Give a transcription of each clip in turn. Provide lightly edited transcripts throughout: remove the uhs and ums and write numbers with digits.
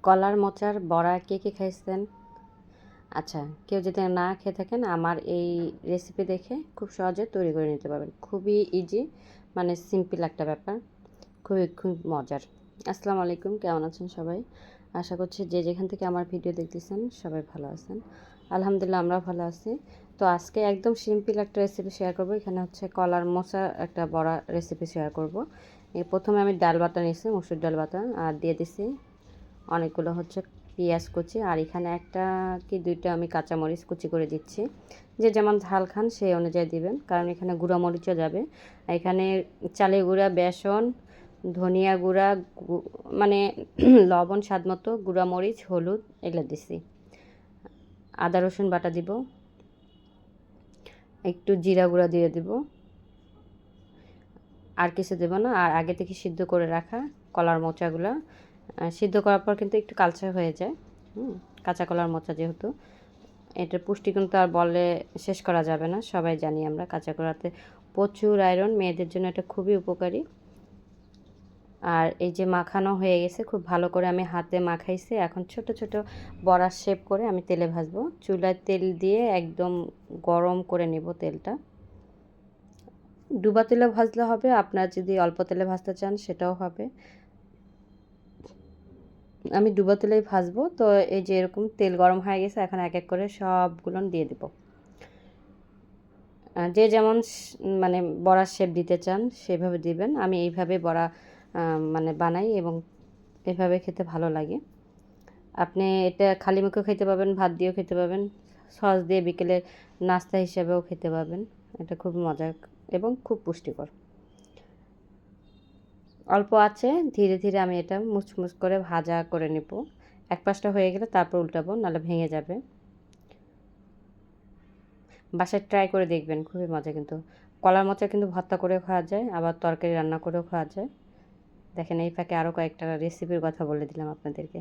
কলার মোচার বড়া কে কে খাইছেন? আচ্ছা, কেউ যদি না খেয়ে থাকেন আমার এই রেসিপি দেখে খুব সহজে তৈরি করে নিতে পারবেন। খুবই ইজি, মানে সিম্পল একটা ব্যাপার, খুব মজার। আসসালামু আলাইকুম, কেমন আছেন সবাই? আশা করছি যে যেখান থেকে আমার ভিডিও দেখতেছেন সবাই ভালো আছেন। আলহামদুলিল্লাহ আমরা ভালো আছি। তো আজকে একদম সিম্পল একটা রেসিপি শেয়ার করব। এখানে হচ্ছে কলার মোচা একটা বড়া রেসিপি শেয়ার করব। প্রথমে আমি ডাল বাটা নিয়েছি, মসুর ডাল বাটা, আর দিয়ে দিছি অনেকগুলো হচ্ছে পেঁয়াজ কুচি, আর এখানে একটা কি দুইটা আমি কাঁচামরিচ কুচি করে দিচ্ছি। যে যেমন ঝাল খান সেই অনুযায়ী দিবেন, কারণ এখানে গুঁড়া মরিচও যাবে। এখানে চালের গুঁড়া, বেসন, ধনিয়া গুঁড়া, মানে লবণ স্বাদ মতো, গুঁড়া মরিচ, হলুদ এগুলো দিছি। আদা রসুন বাটা দিব, একটু জিরা গুঁড়া দিয়ে দিব, আর কিছু দেবো না। আর আগে থেকে সিদ্ধ করে রাখা কলার মোচাগুলো, সিদ্ধ করার পর কিন্তু একটু কালচে হয়ে যায়। কাঁচা কলার মোচা যেহেতু, এটার পুষ্টি কিন্তু আর বলে শেষ করা যাবে না, সবাই জানি আমরা। কাঁচা কলাতে প্রচুর আয়রন, মেয়েদের জন্য এটা খুবই উপকারী। আর এই যে মাখানো হয়ে গেছে, খুব ভালো করে আমি হাতে মাখাইছি। এখন ছোট ছোট বড়ার শেপ করে আমি তেলে ভাজবো। চুলায় তেল দিয়ে একদম গরম করে নেব তেলটা। ডুবা তেলে ভাজলে হবে, আপনারা যদি অল্প তেলে ভাজতে চান সেটাও হবে। আমি ডুবা তেলেই ভাজবো। তো এই যে এরকম তেল গরম হয়ে গেছে, এখন এক এক করে সবগুলো দিয়ে দিব। যে যেমন মানে বড়ার শেপ দিতে চান সেভাবে দিবেন। আমি এইভাবে বড়া মানে বানাই এবং এভাবে খেতে ভালো লাগে। আপনি এটা খালি মুখেও খেতে পাবেন, ভাত দিয়েও খেতে পাবেন, সস দিয়ে বিকেলে নাস্তা হিসেবেও খেতে পাবেন। এটা খুব মজার এবং খুব পুষ্টিকর। অল্প আছে ধীরে ধীরে আমি এটা মুচমুচ করে ভাজা করে নেব। এক পাশটা হয়ে গেলে তারপর উল্টাবো, নাহলে ভেঙে যাবে। বাসায় ট্রাই করে দেখবেন, খুবই মজা। কিন্তু কলার মোচা কিন্তু ভর্তা করেও খাওয়া যায়, আবার তরকারি রান্না করেও খাওয়া যায়। দেখেন এই ফাঁকে আরও কয়েকটা রেসিপির কথা বলে দিলাম আপনাদেরকে।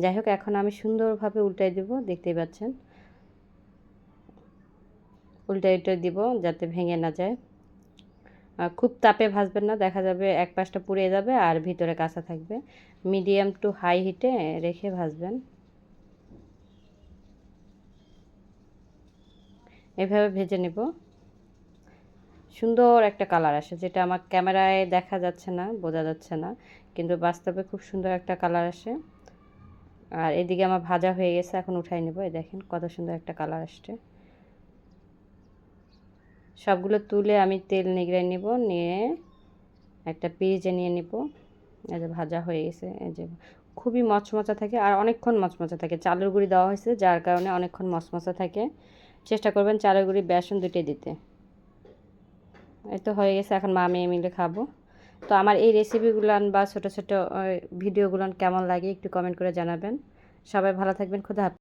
যাই হোক, এখন আমি সুন্দরভাবে উল্টাই দেব, দেখতেই পাচ্ছেন। উল্টাই দিব যাতে ভেঙে না যায়। খুব তাপে ভাজবেন না, দেখা যাবে এক পাশটা পুড়ে যাবে আর ভিতরে কাঁচা থাকবে। মিডিয়াম টু হাই হিটে রেখে ভাজবেন। এভাবে ভেজে নেব। সুন্দর একটা কালার আসে, যেটা আমার ক্যামেরায় দেখা যাচ্ছে না, বোঝা যাচ্ছে না, কিন্তু বাস্তবে খুব সুন্দর একটা কালার আসে। আর এদিকে আমার ভাজা হয়ে গেছে, এখন উঠাই নেব। এই দেখেন কত সুন্দর একটা কালার আসছে। সবগুলো তুলে আমি তেল নিগড়াই নেব, নিয়ে একটা পিরিচে নিয়ে নেব। এই যে ভাজা হয়ে গেছে, এই যে খুবই মচমচা থাকে, আর অনেকক্ষণ মচমচা থাকে। চালের গুঁড়ি দেওয়া হয়েছে যার কারণে অনেকক্ষণ মচমচা থাকে। চেষ্টা করবেন চালের গুঁড়ি, বেসন দুটোই দিতে। এই তো হয়ে গেছে, এখন মা মেয়ে মিলে খাবো। তো আমার এই রেসিপিগুলান বা ছোটো ছোটো ভিডিওগুলান কেমন লাগে একটু কমেন্ট করে জানাবেন। সবাই ভালো থাকবেন, খুদা হাফেজ।